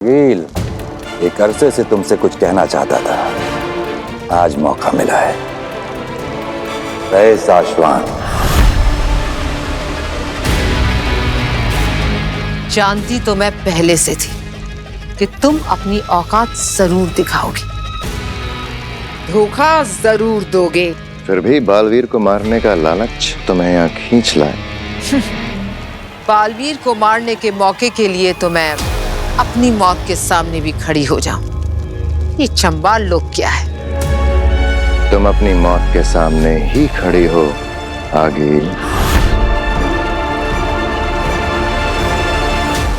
गिल, एक अरसे से तुमसे कुछ कहना चाहता था, आज मौका मिला है। रईस आशवान, जानती तो मैं पहले से थी कि तुम अपनी औकात जरूर दिखाओगे, धोखा जरूर दोगे। फिर भी बालवीर को मारने का लालच तुम्हें यहाँ खींच लाए। बालवीर को मारने के मौके के लिए तो मैं अपनी मौत के सामने भी खड़ी हो जाऊं। ये चंबाल लोग क्या है? तुम अपनी मौत के सामने ही खड़ी हो आगिल।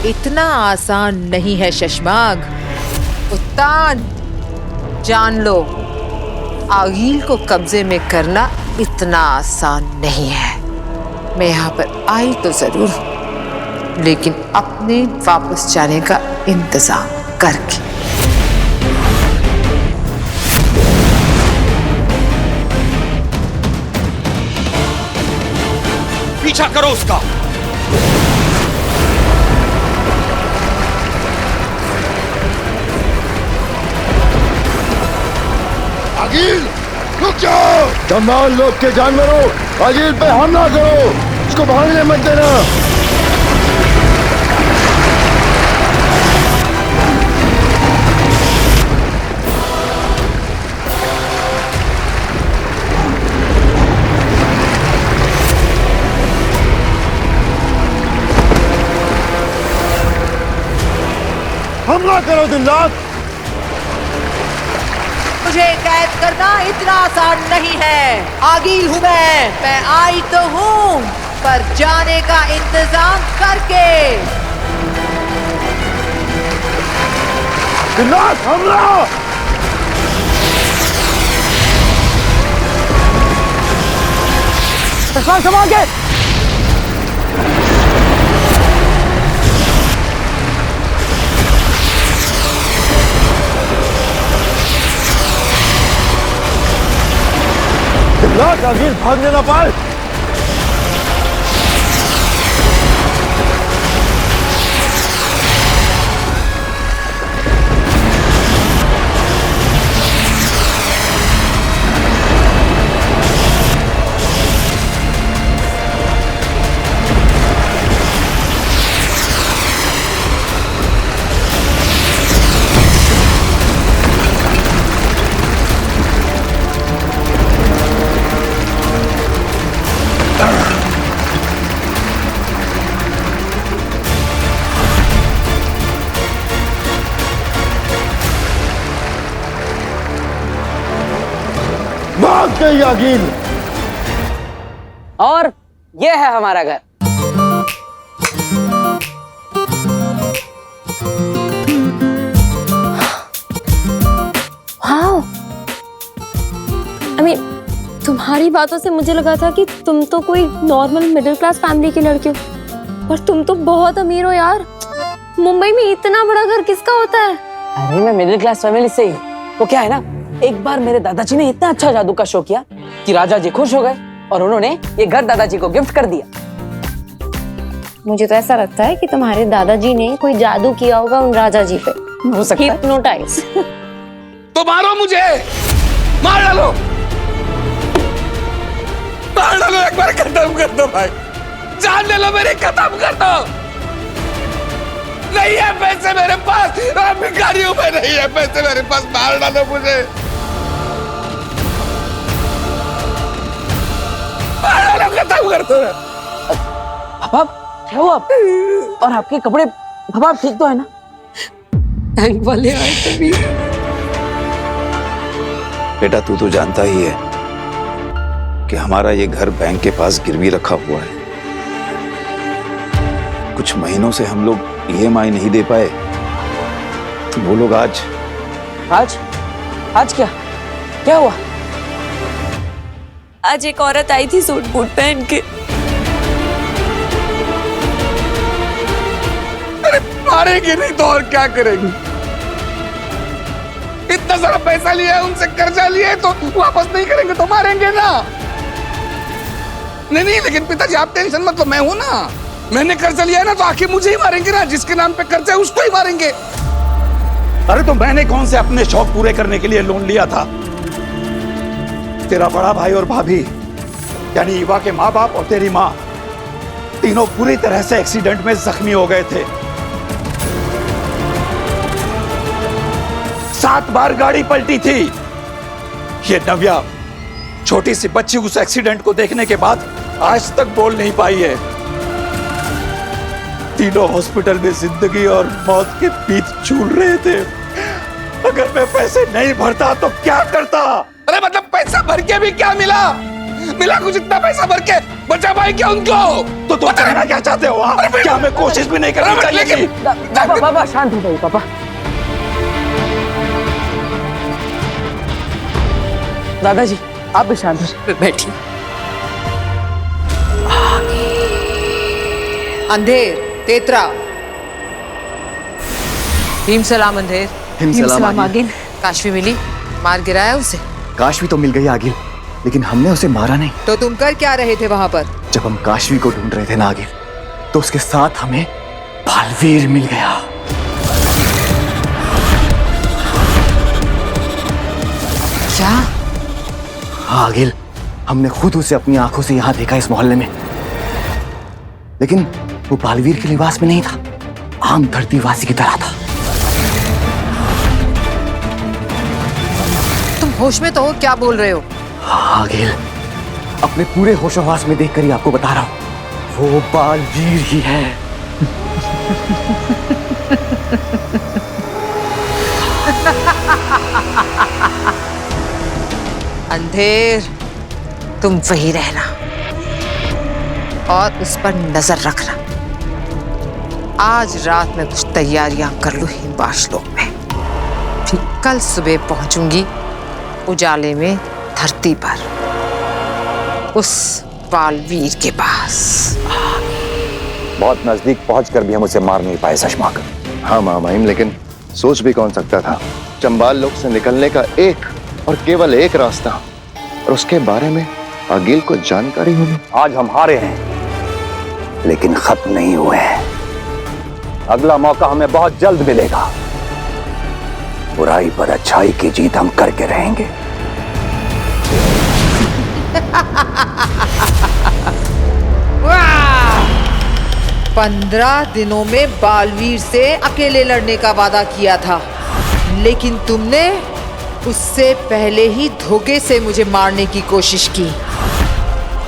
इतना आसान नहीं है शशमाग। उत्तान, जान लो, आगिल को कब्जे में करना इतना आसान नहीं है। मैं यहाँ पर आई तो जरूर हूं, लेकिन अपने वापस जाने का इंतजाम करके। पीछा करो उसका। आगिल, रुक जाओ। तमाम लोग के जानवरों, आगिल पे हमला करो, उसको भागने मत देना। हमला करो दिन रात। मुझे कैद करना इतना आसान नहीं है। आगिल हूं मैं आई तो हूं, पर जाने का इंतजाम करके। दिन रात हमला। संभाल के। आगिल भागने ना पाए। भाग गई आगिल। और ये है हमारा घर। वाओ, तुम्हारी बातों से मुझे लगा था कि तुम तो कोई नॉर्मल मिडिल क्लास फैमिली की लड़की हो, पर तुम तो बहुत अमीर हो यार। मुंबई में इतना बड़ा घर किसका होता है? अरे मैं मिडिल क्लास फैमिली से ही हूँ। वो क्या है ना, एक बार मेरे दादाजी ने इतना अच्छा जादू का शो किया कि राजा जी खुश हो गए और उन्होंने ये घर दादाजी को गिफ्ट कर दिया। मुझे तो ऐसा लगता है कि तुम्हारे दादाजी ने कोई जादू किया होगा उन राजा जी पे। हो सकता है। हिप्नोटाइज। तो मारो मुझे, मार डालो, मार डालो, एक बार खत्म कर दो भाई, जान ले लो मेरी, खत्म कर दो। नहीं है पैसे मेरे पास, भिखारी हूं मैं, नहीं है पैसे मेरे पास, मार डालो मुझे, मार डालो, खत्म कर दो। पापा क्या हुआ? और आपके कपड़े, पापा ठीक तो है ना? बैंक वाले आए तभी। बेटा तू तो जानता ही है कि हमारा ये घर बैंक के पास गिरवी रखा हुआ है। कुछ महीनों से हम लोग EMI नहीं दे पाए, तो वो लोग आज क्या हुआ? आज एक औरत आई थी सूट बूट पहन के। अरे मारेंगे नहीं तो और क्या करेंगे? इतना सारा पैसा लिया है, उनसे कर्जा लिया है, तो वापस नहीं करेंगे तो मारेंगे ना। नहीं, लेकिन पिताजी आप टेंशन मत लो, मैं हूं ना। मैंने कर्जा लिया है ना, तो आखिर मुझे ही मारेंगे ना। जिसके नाम पे कर्जा है उसको ही मारेंगे। अरे तो मैंने कौन से अपने शौक पूरे करने के लिए लोन लिया था? तेरा बड़ा भाई और भाभी यानी ईवा के माँ बाप और तेरी माँ तीनों पूरी तरह से एक्सीडेंट में जख्मी हो गए थे। 7 बार गाड़ी पलटी थी। ये नव्या छोटी सी बच्ची उस एक्सीडेंट को देखने के बाद आज तक बोल नहीं पाई है। तीनों हॉस्पिटल में जिंदगी और मौत के बीच झूल रहे थे। अगर मैं पैसे नहीं भरता तो क्या करता? अरे मतलब पैसा भर के भी क्या मिला? मिला कुछ? इतना पैसा भर के बचा पाए क्या उनको? तो तुम कहना क्या चाहते हो? क्या हमें कोशिश भी नहीं करनी चाहिए थी? पापा पापा शांत हो जाइए पापा। दादाजी आप भी शांत हो। बैठिए। अंधेर, तेतरा, भीम सलाम अंधेर। सलाम आगिल। काशवी मिली? मार गिराया उसे? काशवी तो मिल गई आगिल, लेकिन हमने उसे मारा नहीं। तो तुम कर क्या रहे थे वहां पर? जब हम काशवी को ढूंढ रहे थे ना आगिल, तो उसके साथ हमें बालवीर मिल गया। क्या? हाँ आगिल, हमने खुद उसे अपनी आंखों से यहाँ देखा इस मोहल्ले में, लेकिन वो बालवीर के लिबास में नहीं था, आम धरतीवासी की तरह था। तुम होश में तो हो? क्या बोल रहे हो? हाँ आगिल, अपने पूरे होशोहवास में देखकर ही आपको बता रहा हूँ, वो बालवीर ही है। अंधेर, तुम वही रहना और उस पर नजर रखना। आज रात में कुछ तैयारियां कर लूं हिमवाशलोक में, फिर कल सुबह पहुंचूंगी उजाले में धरती पर उस बालवीर के पास। बहुत नजदीक पहुंचकर भी हम उसे मार नहीं पाए सशमाक। हाँ मामाइम, लेकिन सोच भी कौन सकता था चंबाल लोक से निकलने का एक और केवल एक रास्ता, और उसके बारे में आगिल को जानकारी होगी। आज हम हारे हैं, लेकिन खत्म नहीं हुए हैं। अगला मौका हमें बहुत जल्द मिलेगा। बुराई पर अच्छाई की जीत हम करके रहेंगे। वाह! 15 दिनों में बालवीर से अकेले लड़ने का वादा किया था, लेकिन तुमने उससे पहले ही धोखे से मुझे मारने की कोशिश की।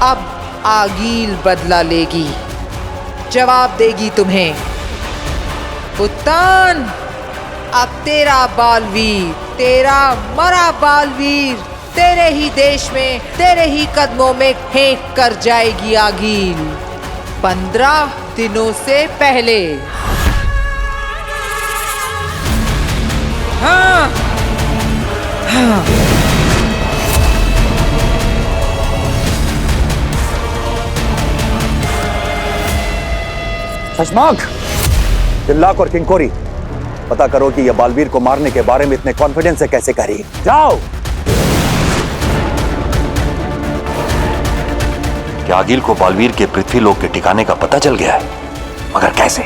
अब आगील बदला लेगी, जवाब देगी तुम्हें। उत्तान, अब तेरा बालवीर, तेरा मरा बालवीर तेरे ही देश में, तेरे ही कदमों में फेंक कर जाएगी आगील, 15 दिनों से पहले। हाँ, हाँ। सशमाक, तिल्लाक और किंकोरी, पता करो कि यह बालवीर को मारने के बारे में इतने कॉन्फिडेंस से कैसे कह रही है। जाओ। क्या आगिल को बालवीर के पृथ्वीलोक के ठिकाने का पता चल गया है? मगर कैसे?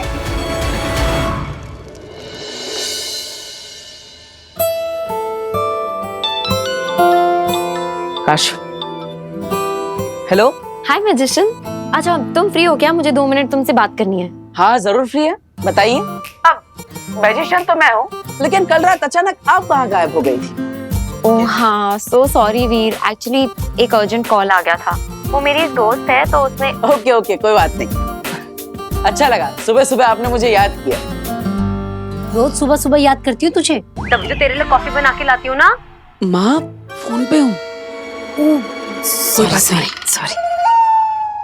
काश। हेलो। हाय मैजिशियन, अच्छा तुम फ्री हो क्या? मुझे 2 मिनट तुमसे बात करनी है। हाँ जरूर फ्री है, बताइए। अब मैजिशियन तो मैं हूँ, लेकिन कल रात अचानक आप कहाँ गायब हो गई थी? ओह हाँ, सो सॉरी वीर, एक्चुअली एक अर्जेंट कॉल आ गया था। वो मेरी एक दोस्त है तो उसने। ओके ओके, कोई बात नहीं। अच्छा लगा सुबह सुबह आपने मुझे याद किया। रोज सुबह सुबह याद करती हूँ तुझे, तभी तो तेरे लिए कॉफी बना के लाती हूँ ना। माँ फोन पे हूँ। सॉरी।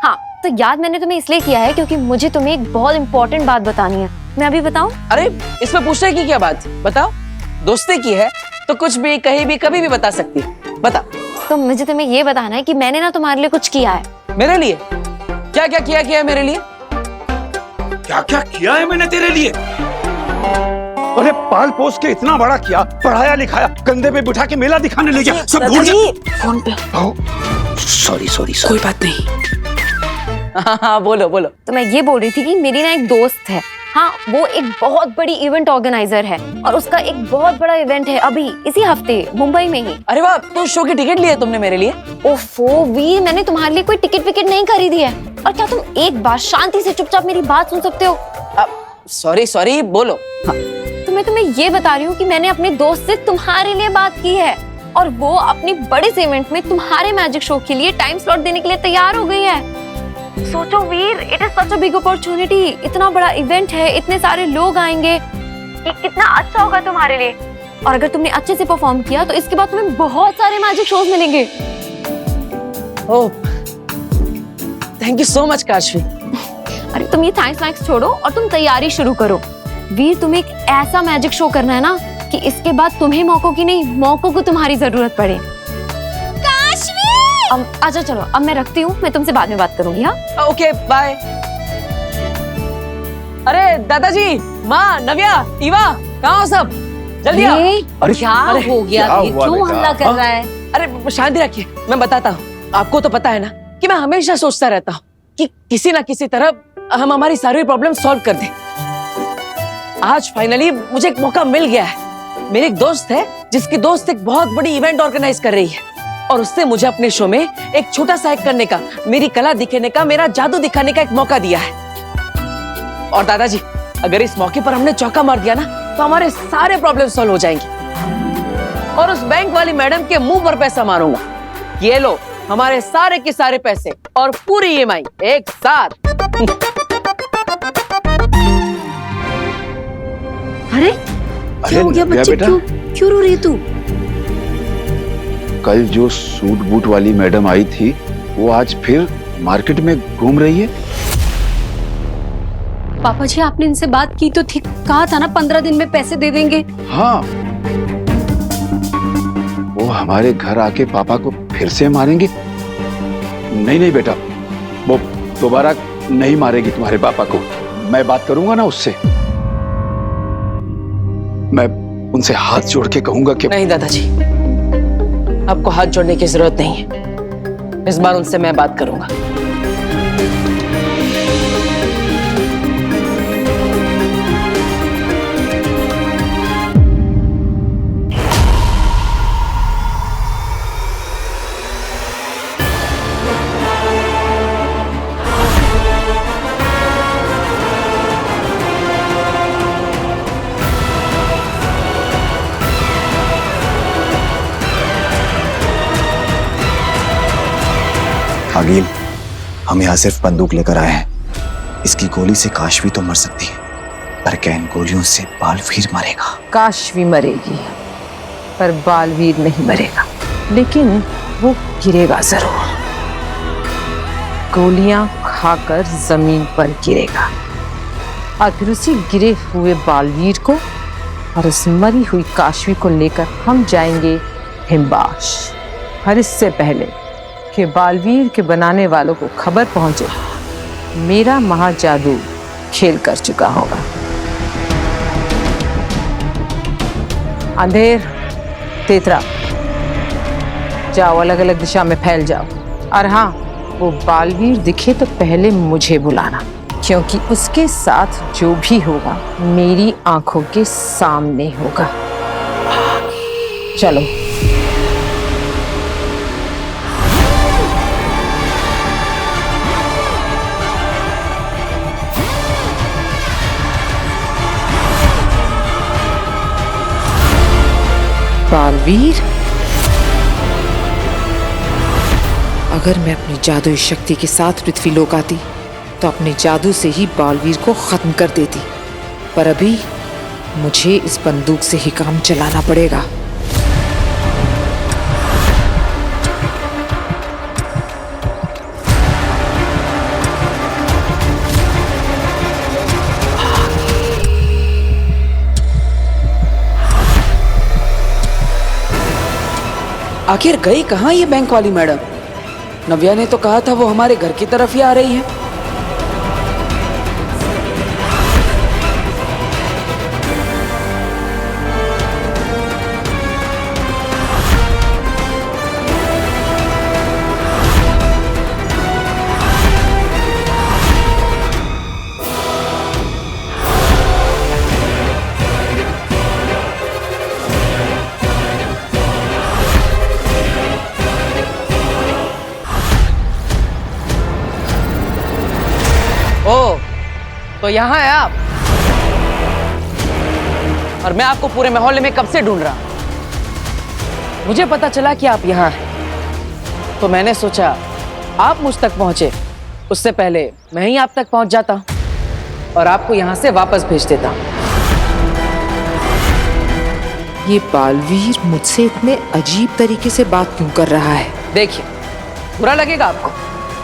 हाँ तो याद मैंने तुम्हें इसलिए किया है क्योंकि मुझे तुम्हें एक बहुत इंपॉर्टेंट बात बतानी है। मैं अभी बताऊँ? अरे इसमें पूछने की क्या बात, बताओ। दोस्ती की है तो कुछ भी कहीं भी कभी भी बता सकती है, बता। तो मुझे तुम्हें ये बताना है कि मैंने ना तुम्हारे लिए कुछ किया है। मेरे लिए? क्या क्या किया है मेरे लिए? क्या क्या किया है मैंने तेरे लिए? अरे पाल पोस के इतना बड़ा किया, पढ़ाया लिखाया, कंधे पे बिठा के मेला दिखाने ले गया, सब भूल गया। फोन पे। सॉरी कोई बात नहीं। हाँ बोलो बोलो। तो मैं ये बोल रही थी कि मेरी ना एक दोस्त है हाँ, वो एक बहुत बड़ी इवेंट ऑर्गेनाइजर है और उसका एक बहुत बड़ा इवेंट है अभी इसी हफ्ते मुंबई में ही। अरे वाह, तो शो की टिकट ली है तुमने मेरे लिए? ओफो वीर, मैंने तुम्हारे लिए कोई टिकट विकेट नहीं खरीदी है। और क्या तुम एक बार शांति से चुपचाप मेरी बात सुन सकते हो? सॉरी बोलो। तो मैं तुम्हें ये बता रही हूँ कि मैंने अपने दोस्त से तुम्हारे लिए बात की है और वो अपनी बड़े से इवेंट में तुम्हारे मैजिक शो के लिए टाइम स्लॉट देने के लिए तैयार हो गई है। सोचो Veer, it is such a big opportunity. इतना बड़ा इवेंट है, इतने सारे लोग आएंगे, ये कितना अच्छा होगा तुम्हारे लिए। और अगर तुमने अच्छे से परफॉर्म किया तो इसके बाद तुम्हें बहुत सारे मैजिक शोज मिलेंगे। Oh, thank you so much Kashvi. अरे तुम ये थैंक्स छोड़ो और तुम तैयारी शुरू करो। वीर, तुम्हें एक ऐसा मैजिक शो करना है ना कि इसके बाद तुम्हें मौकों की नहीं, मौकों को तुम्हारी जरूरत पड़े। आजा चलो, अब मैं रखती हूँ, मैं तुमसे बाद में बात करूंगी। हाँ ओके बाय। अरे दादाजी, माँ, नव्या, ईवा, कहाँ हो सब? जल्दी आओ। अरे क्या हो गया? क्यों हल्ला कर रहा है? अरे शांति रखिए, मैं बताता हूँ। आपको तो पता है ना कि मैं हमेशा सोचता रहता हूँ कि किसी ना किसी तरह हम हमारी सारी प्रॉब्लम सॉल्व कर दें। आज फाइनली मुझे एक मौका मिल गया है। मेरे एक दोस्त है जिसकी दोस्त एक बहुत बड़ी इवेंट ऑर्गेनाइज कर रही है और उसने मुझे अपने शो में एक छोटा सा एक्ट करने का, मेरी कला दिखाने का, मेरा जादू दिखाने का एक मौका दिया है। और दादाजी, अगर इस मौके पर हमने चौका मार दिया ना तो हमारे सारे प्रॉब्लम सॉल्व हो जाएंगे। और उस बैंक वाली मैडम के मुंह पर पैसा मारूंगा। ये लो हमारे सारे के सारे पैसे और पूरी EMI एक साथ। अरे क्या हो गया बच्चे? क्यों रो रही तू? कल जो सूट बूट वाली मैडम आई थी वो आज फिर मार्केट में घूम रही है। पापा जी, आपने इनसे बात की तो थी, कहा था ना 15 दिन में पैसे दे देंगे। हाँ, वो हमारे घर आके पापा को फिर से मारेंगे। नहीं बेटा, वो दोबारा नहीं मारेगी तुम्हारे पापा को। मैं बात करूंगा ना उससे, मैं उनसे हाथ जोड़ के कहूंगा कि नहीं दादाजी, आपको हाथ जोड़ने की जरूरत नहीं है। इस बार उनसे मैं बात करूंगा। आगिल, हम यहाँ सिर्फ बंदूक लेकर आए हैं। इसकी गोली से काशवी तो मर सकती है, पर क्या इन गोलियों से बालवीर मरेगा? काशवी मरेगी पर बालवीर नहीं मरेगा, लेकिन वो गिरेगा जरूर। गोलियां खाकर जमीन पर गिरेगा और फिर उसी गिरे हुए बालवीर को और उस मरी हुई काशवी को लेकर हम जाएंगे हिमबाश। और इससे पहले कि बालवीर के बनाने वालों को खबर पहुंचे, मेरा महाजादू खेल कर चुका होगा। अंधेर, तेतरा, जाओ अलग अलग दिशा में फैल जाओ। और हाँ, वो बालवीर दिखे तो पहले मुझे बुलाना, क्योंकि उसके साथ जो भी होगा मेरी आंखों के सामने होगा। चलो। बालवीर, अगर मैं अपनी जादुई शक्ति के साथ पृथ्वी लोक आती तो अपने जादू से ही बालवीर को खत्म कर देती, पर अभी मुझे इस बंदूक से ही काम चलाना पड़ेगा। आखिर गई कहाँ ये बैंक वाली मैडम? नव्या ने तो कहा था वो हमारे घर की तरफ ही आ रही है। तो यहाँ है आप, और मैं आपको पूरे मोहल्ले में कब से ढूंढ रहा हूं। मुझे पता चला कि आप यहाँ हैं, तो मैंने सोचा आप मुझ तक पहुंचे उससे पहले मैं ही आप तक पहुंच जाता और आपको यहाँ से वापस भेज देता। ये बालवीर मुझसे इतने अजीब तरीके से बात क्यों कर रहा है? देखिए, बुरा लगेगा आपको,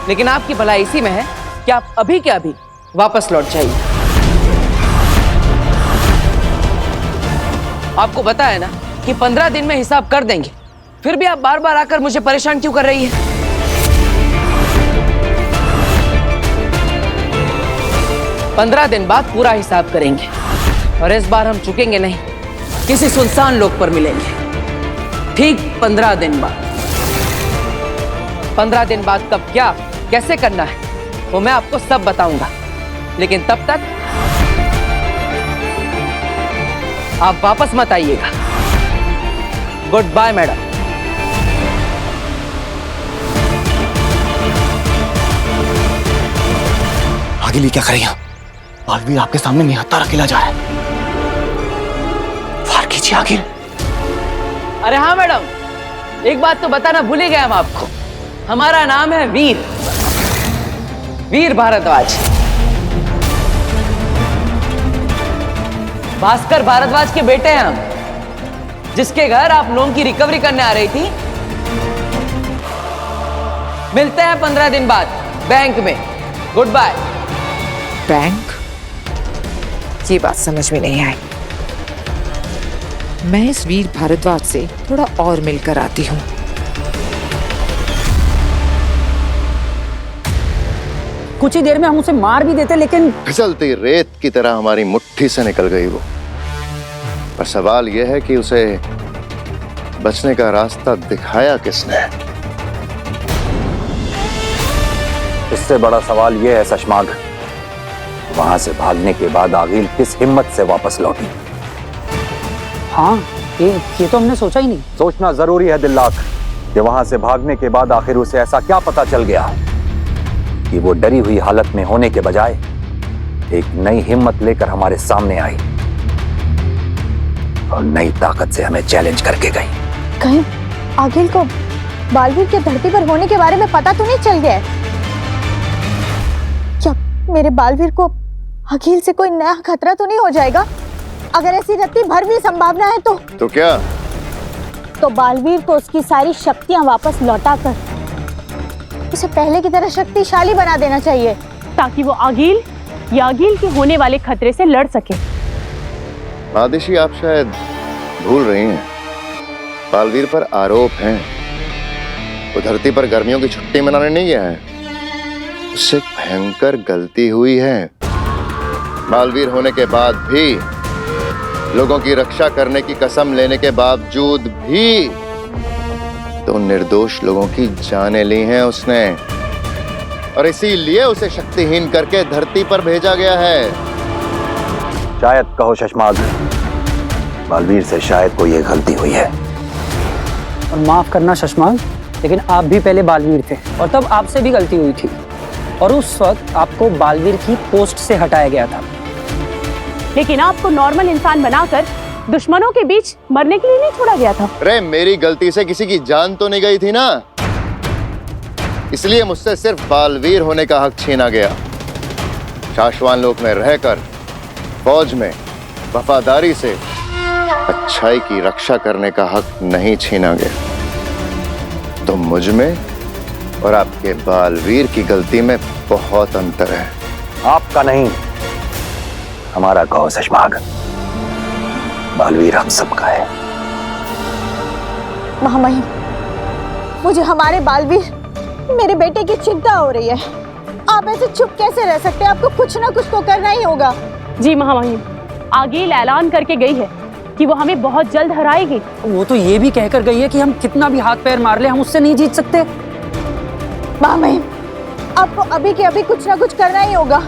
लेकिन आपकी भलाई इसी में है कि आप अभी के अभी वापस लौट जाइए। आपको पता है ना कि 15 दिन में हिसाब कर देंगे, फिर भी आप बार बार आकर मुझे परेशान क्यों कर रही है? पंद्रह दिन बाद पूरा हिसाब करेंगे और इस बार हम चुकेंगे नहीं, किसी सुनसान लोक पर मिलेंगे। ठीक 15 दिन बाद। 15 दिन बाद कब क्या कैसे करना है वो मैं आपको सब बताऊंगा, लेकिन तब तक आप वापस मत आइएगा। Good bye madam. आगे लिए क्या करें? बालवीर आपके सामने निहत्था अकेला जा रहा है। फार कीजिए आखिर। अरे हाँ मैडम, एक बात तो बताना भूल ही गया हम आपको। हमारा नाम है वीर, वीर भारद्वाज। भास्कर भारद्वाज के बेटे हैं हम, जिसके घर आप लोन की रिकवरी करने आ रही थी। मिलते हैं 15 दिन बाद बैंक में। Good bye. बैंक? ये बात समझ में नहीं आई। मैं इस वीर भारद्वाज से थोड़ा और मिलकर आती हूँ। कुछ ही देर में हम उसे मार भी देते, लेकिन फिसलती रेत की तरह हमारी मुट्ठी से निकल गई वो। पर सवाल यह है कि उसे बचने का रास्ता दिखाया किसने? इससे बड़ा सवाल यह है शशमाग, वहां से भागने के बाद आगिल किस हिम्मत से वापस लौटी? हाँ, ये तो हमने सोचा ही नहीं। सोचना जरूरी है दिल्लाक कि वहां से भागने के बाद आखिर उसे ऐसा क्या पता चल गया कि वो डरी हुई हालत में होने के बजाय एक नई हिम्मत लेकर हमारे सामने आई और नई ताकत से हमें चैलेंज करके गई। कहीं आगिल को बालवीर के धरती पर होने के बारे में पता तो नहीं चल गया है? क्या मेरे बालवीर को आगिल से कोई नया खतरा तो नहीं हो जाएगा? अगर ऐसी रत्ती भर भी संभावना है तो क्या? तो बालवीर को उसकी सारी शक्तियां वापस लौटाकर उसे पहले की तरह शक्तिशाली बना देना चाहिए, ताकि वो आगिल या आगिल के होने वाले खतरे से लड़ सके। मादिशी, आप शायद भूल रही हैं, बालवीर पर आरोप हैं। वो धरती पर गर्मियों की छुट्टी मनाने नहीं गया है, उससे एक भयंकर गलती हुई है। बालवीर होने के बाद भी, लोगों की रक्षा करने की कसम लेने के बावजूद भी तो निर्दोष लोगों की जानें ली हैं उसने, और इसीलिए उसे शक्तिहीन करके धरती पर भेजा गया है। शायद कहो शशमाग, बालवीर से शायद कोई ये गलती हुई है। और माफ करना शशमाग, लेकिन आप भी पहले बालवीर थे और तब आपसे भी गलती हुई थी, और उस वक्त आपको बालवीर की पोस्ट से हटाया गया था। लेकिन आपको नॉर्मल इंसान बनाकर दुश्मनों के बीच मरने के लिए नहीं छोड़ा गया था। अरे मेरी गलती से किसी की जान तो नहीं गई थी ना, इसलिए मुझसे सिर्फ बालवीर होने का हक छीना गया। शाश्वान लोक में रहकर फौज में वफादारी से अच्छाई की रक्षा करने का हक नहीं छीना गया। तो मुझ में और आपके बालवीर की गलती में बहुत अंतर है। आपका नहीं, हमारा कहो शशमाग। बालवीर हम सबका है। महामहिम, मुझे हमारे बालवीर, मेरे बेटे की चिंता हो रही है। आप ऐसे चुप कैसे रह सकते हैं? आपको कुछ ना कुछ तो करना ही होगा। जी महामहिम, आगिल ऐलान करके गई है कि वो हमें बहुत जल्द हराएगी। वो तो ये भी कहकर गई है कि हम कितना भी हाथ पैर मार ले, हम उससे नहीं जीत सकते। महामहिम, आपको अभी के अभी कुछ ना कुछ करना ही होगा।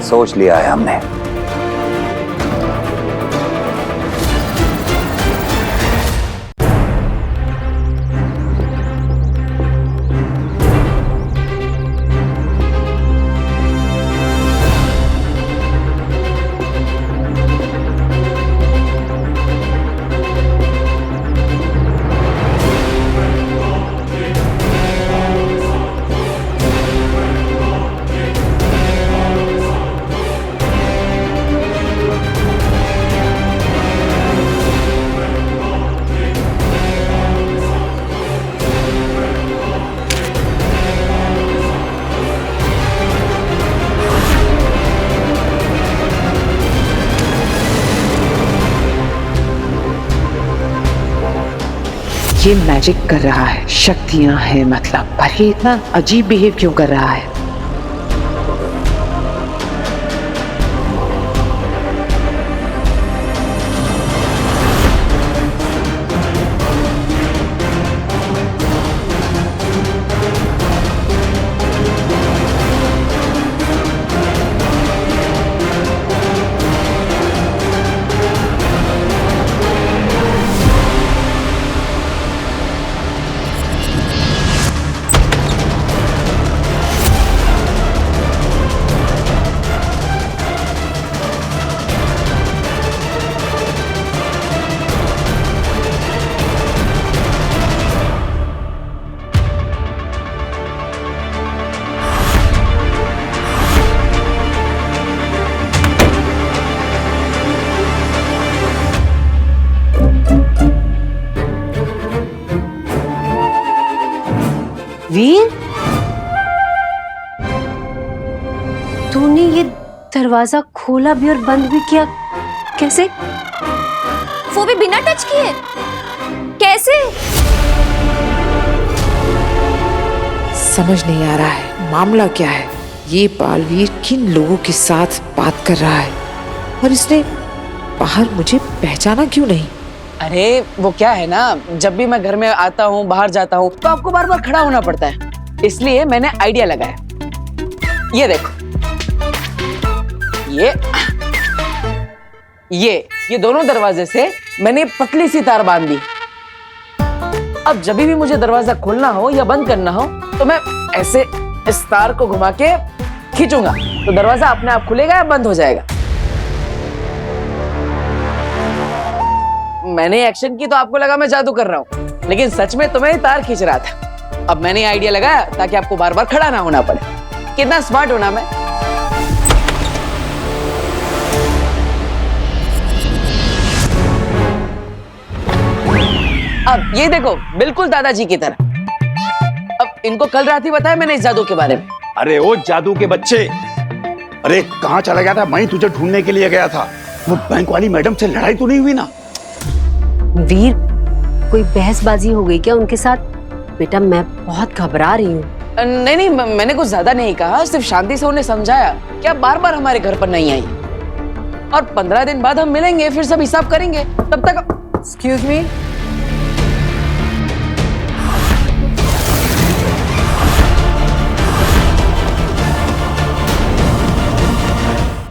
सोच लिया है हमने। ये मैजिक कर रहा है, शक्तियां हैं मतलब, पर ये इतना अजीब बिहेव क्यों कर रहा है? वीर, तूने ये दरवाजा खोला भी और बंद भी किया कैसे? वो भी बिना टच किए? कैसे? समझ नहीं आ रहा है मामला क्या है। ये बालवीर किन लोगों के साथ बात कर रहा है और इसने बाहर मुझे पहचाना क्यों नहीं? अरे वो क्या है ना, जब भी मैं घर में आता हूँ बाहर जाता हूँ तो आपको बार बार खड़ा होना पड़ता है, इसलिए मैंने आइडिया लगाया। ये देखो, ये दोनों दरवाजे से मैंने पतली सी तार बांध दी। अब जब भी मुझे दरवाजा खोलना हो या बंद करना हो तो मैं ऐसे इस तार को घुमा के खींचूंगा तो दरवाजा अपने आप खुलेगा या बंद हो जाएगा। मैंने एक्शन की तो आपको लगा मैं जादू कर रहा हूँ, लेकिन सच में तो मैं तार खींच रहा था। अब मैंने आइडिया लगाया ताकि आपको बार बार खड़ा ना होना पड़े। कितना स्मार्ट हूं ना मैं। अब ये देखो, बिल्कुल दादाजी की तरह। अब इनको कल रात ही बताया मैंने इस जादू के बारे में। अरे ओ जादू के बच्चे, अरे कहाँ चला गया था? मैं तुझे ढूंढने के लिए गया था। वो बैंक वाली मैडम से लड़ाई तो नहीं हुई ना? वीर, कोई बहसबाजी हो गई क्या उनके साथ? बेटा मैं बहुत घबरा रही हूँ। नहीं, मैंने कुछ ज्यादा नहीं कहा, सिर्फ शांति से उन्हें समझाया कि आप बार बार हमारे घर पर नहीं आई और 15 दिन बाद हम मिलेंगे, फिर सब हिसाब करेंगे। तब तक एक्सक्यूज मी,